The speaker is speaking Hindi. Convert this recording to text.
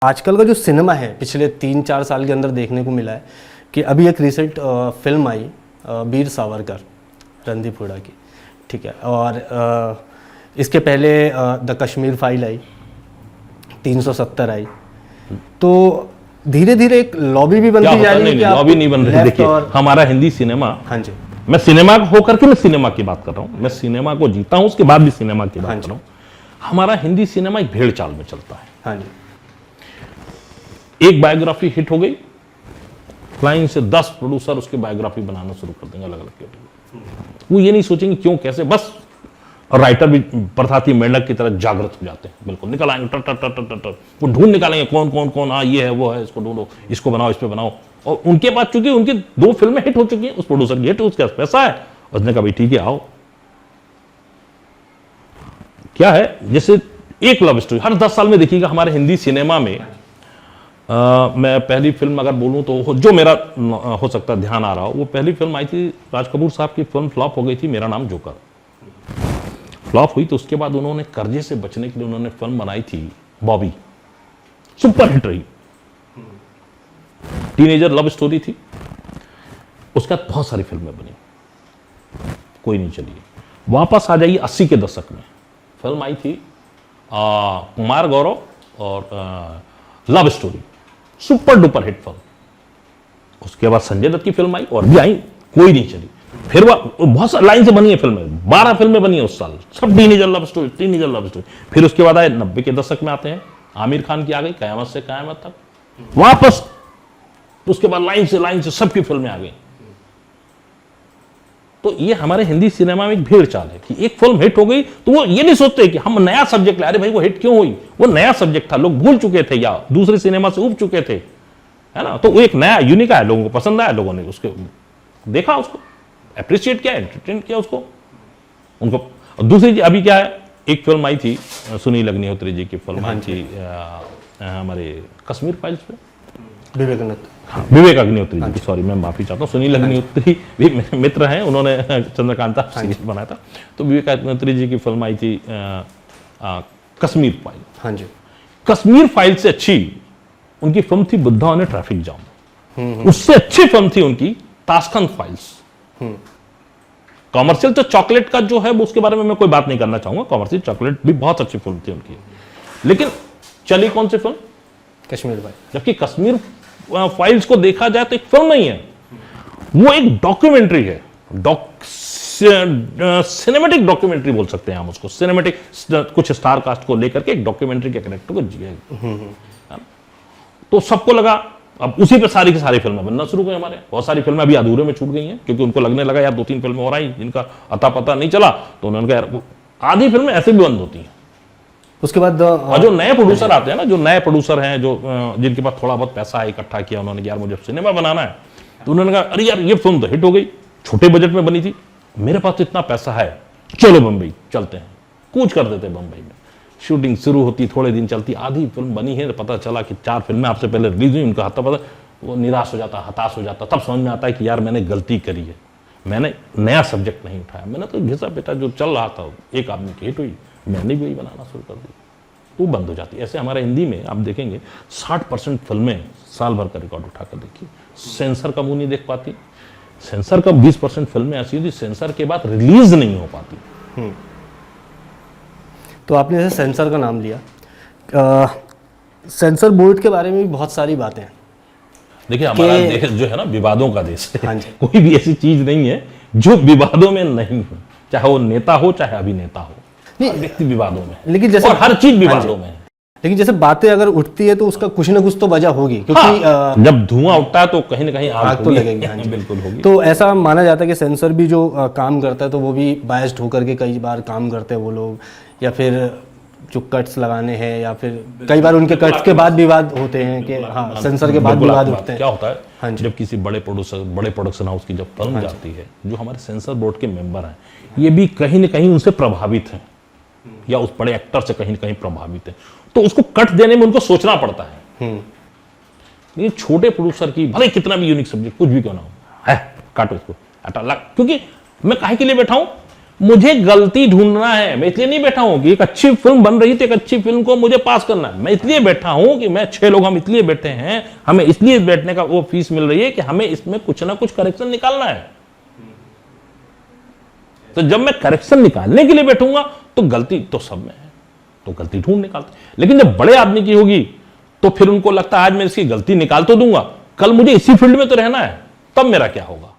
आजकल का जो सिनेमा है पिछले 3-4 साल के अंदर देखने को मिला है कि अभी एक रिसेंट फिल्म आई वीर सावरकर, रणदीप हुड्डा की, ठीक है। और इसके पहले द कश्मीर फाइल आई, 370 आई। तो धीरे धीरे एक लॉबी भी बनती जा रही है। नहीं, लॉबी नहीं बन रही। देखिए हमारा हिंदी सिनेमा, हाँ जी, मैं सिनेमा होकर के मैं सिनेमा की बात कर रहा हूँ, मैं सिनेमा को जीता हूँ, उसके बाद भी सिनेमा की बात कर रहा हूँ। हमारा हिंदी सिनेमा एक भेड़ चाल में चलता है। हाँ जी, एक बायोग्राफी हिट हो गई, लाइन से 10 प्रोड्यूसर उसकी बायोग्राफी बनाना शुरू कर देंगे अलग अलग कैटेगरी। वो ये नहीं सोचेंगे क्यों कैसे, बस। और राइटर भी प्रथाती मेंढक की तरह जागृत हो जाते हैं, बिल्कुल निकल आएंगे टर टर टर टर टर टर, वो ढूंढ निकालेंगे कौन कौन कौन, हाँ ये है वो है, इसको ढूंढो, इसको बनाओ, इस पे बनाओ। और उनके पास चूंकि उनकी 2 फिल्में हिट हो चुकी हैं, उस प्रोड्यूसर की हिट, उसके पास पैसा है, उसने कहा भाई ठीक है आओ। क्या है, जैसे एक लव स्टोरी हर 10 साल में देखिएगा हमारे हिंदी सिनेमा में। मैं पहली फिल्म अगर बोलूं तो जो मेरा हो सकता है ध्यान आ रहा हो, वो पहली फिल्म आई थी राज कपूर साहब की फिल्म, फ्लॉप हो गई थी, मेरा नाम जोकर। फ्लॉप हुई तो उसके बाद उन्होंने कर्जे से बचने के लिए उन्होंने फिल्म बनाई थी बॉबी, सुपर हिट रही, टीनेजर लव स्टोरी थी। उसके बाद बहुत सारी फिल्में बनी, कोई नहीं चली। वापस आ जाइए 80 के दशक में, फिल्म आई थी कुमार गौरव और love story, super duper hit film. उसके बाद संजय दत्त की फिल्म आई और भी आई, कोई नहीं चली। फिर वह बहुत सारी लाइन से बनी है फिल्में, 12 फिल्में बनी है उस साल, सब teenager love story, teenager love story. फिर उसके बाद आए 90 के दशक में आते हैं, आमिर खान की आ गई कयामत से कयामत तक, वापस उसके बाद लाइन से सबकी फिल्में आ गई। तो ये हमारे हिंदी सिनेमा में एक भेड़ चाल है कि एक फिल्म हिट हो गई तो वो ये नहीं सोचते कि हम नया सब्जेक्ट लाए, अरे भाई वो हिट क्यों हुई, वो नया सब्जेक्ट था, लोग भूल चुके थे या दूसरे सिनेमा से उब चुके थे, है ना। तो वो एक नया यूनिक आया, लोगों को पसंद आया, लोगों ने उसको देखा, उसको अप्रिशिएट किया, एंटरटेन किया उसको, उनको। दूसरी अभी क्या है, एक फिल्म आई थी सुनील अग्निहोत्री जी की फिल्म आई थी हमारे कश्मीर फाइल्स पे, विवेक अग्निहोत्री जी की, सॉरी मैं माफी चाहता हूँ, सुनील अग्निहोत्री भी मेरे मित्र हैं, उन्होंने चंद्रकांता सीरीज बनाया था। तो विवेक अग्निहोत्री जी की फिल्म आई थी कश्मीर फाइल। हाँ जी, कश्मीर फाइल से अच्छी उनकी फिल्म थी बुद्धा और ट्रैफिक जाम। उससे अच्छी फिल्म थी उनकी ताशकंद फाइल्स। कॉमर्शियल तो चॉकलेट का जो है वो, उसके बारे में मैं कोई बात नहीं करना चाहूंगा, कॉमर्शियल चॉकलेट भी बहुत अच्छी फिल्म थी उनकी, लेकिन चली कौन सी फिल्म, कश्मीर फाइल। जबकि कश्मीर फाइल्स को देखा जाए तो एक फिल्म नहीं है, वो एक डॉक्यूमेंट्री है, सिनेमेटिक डॉक्यूमेंट्री बोल सकते हैं हम उसको, सिनेमेटिक, कुछ स्टार कास्ट को लेकर के एक डॉक्यूमेंट्री के कैरेक्टर को जिया। तो सबको लगा अब उसी पे सारी की सारी फिल्में बनना शुरू हुई। हमारे बहुत सारी फिल्में अभी अधूरे में छूट गई हैं, क्योंकि उनको लगने लगा यार 2-3 फिल्में और आई जिनका अता पता नहीं चला, तो उन्होंने कहा यार आधी फिल्में ऐसे भी बंद होती हैं। उसके बाद और जो नए प्रोड्यूसर आते हैं ना, जो नए प्रोड्यूसर हैं, जो जिनके पास थोड़ा बहुत पैसा है, इकट्ठा किया उन्होंने, यार मुझे सिनेमा बनाना है, तो उन्होंने कहा अरे यार ये फिल्म तो हिट हो गई, छोटे बजट में बनी थी, मेरे पास तो इतना पैसा है, चलो बंबई चलते हैं। कूच कर देते बंबई में, शूटिंग शुरू होती, थोड़े दिन चलती, आधी फिल्म बनी है, पता चला कि 4 फिल्में आपसे पहले रिलीज हुई, उनका हता पता, वो निराश हो जाता, हताश हो जाता। तब समझ में आता है कि यार मैंने गलती करी है, मैंने नया सब्जेक्ट नहीं उठाया, मैंने तो घिसा बेटा जो चल रहा था, एक आदमी की हिट हुई, मैंने भी वही बनाना शुरू कर दी, वो बंद हो जाती है। ऐसे हमारे हिंदी में आप देखेंगे 60% फिल्में साल भर का रिकॉर्ड उठाकर देखिए, सेंसर का मुंह नहीं देख पाती, सेंसर का 20% फिल्में ऐसी होती सेंसर के बाद रिलीज नहीं हो पाती। तो आपने जैसे सेंसर का नाम लिया, सेंसर बोर्ड के बारे में भी बहुत सारी बातें हैं। देखिए हमारा देश जो है ना विवादों का देश है। हाँ जी। कोई भी ऐसी चीज नहीं है जो विवादों में नहीं हो, चाहे वो नेता हो चाहे अभिनेता हो, व्यक्ति विवादों में, लेकिन जैसे और हर चीज विवादों में है। लेकिन जैसे बातें अगर उठती है तो उसका कुछ ना कुछ तो वजह होगी, क्योंकि जब धुआं उठता है तो कहीं ना कहीं आग तो लगेगी। हाँ जी, बिल्कुल होगी। तो ऐसा माना जाता है कि सेंसर भी जो काम करता है तो वो भी बायस्ड होकर के कई बार काम करते हैं वो लोग, या फिर जो कट्स लगाने हैं, या फिर कई बार उनके कट्स के बाद विवाद होते हैं कि हाँ सेंसर के बाद विवाद उठते हैं। क्या होता है, हाँ जी, जब किसी बड़े प्रोडक्शन हाउस की जब फिल्म जाती है, जो हमारे सेंसर बोर्ड के मेंबर हैं ये भी कहीं ना कहीं उनसे प्रभावित हैं, या उस बड़े एक्टर से कहीं ना कहीं प्रभावित है, तो उसको कट देने में उनको सोचना पड़ता है। ये छोटे प्रोड्यूसर की भले कितना भी यूनिक सब्जेक्ट कुछ भी क्यों ना हो, है काटो इसको, क्योंकि मैं काहे के लिए बैठा हूं, मुझे गलती ढूंढना है। मैं इसलिए नहीं बैठा हूं कि एक अच्छी फिल्म बन रही थी, एक अच्छी फिल्म को मुझे पास करना है। मैं इसलिए बैठा हूं कि मैं 6 लोग हम इसलिए बैठे हैं, हमें इसलिए बैठने का वो फीस मिल रही है कि हमें इसमें कुछ ना कुछ करेक्शन निकालना है। तो जब मैं करेक्शन निकालने के लिए बैठूंगा तो गलती तो सब में है, तो गलती ढूंढ निकालते। लेकिन जब बड़े आदमी की होगी तो फिर उनको लगता है आज मैं इसकी गलती निकाल तो दूंगा, कल मुझे इसी फील्ड में तो रहना है, तब मेरा क्या होगा।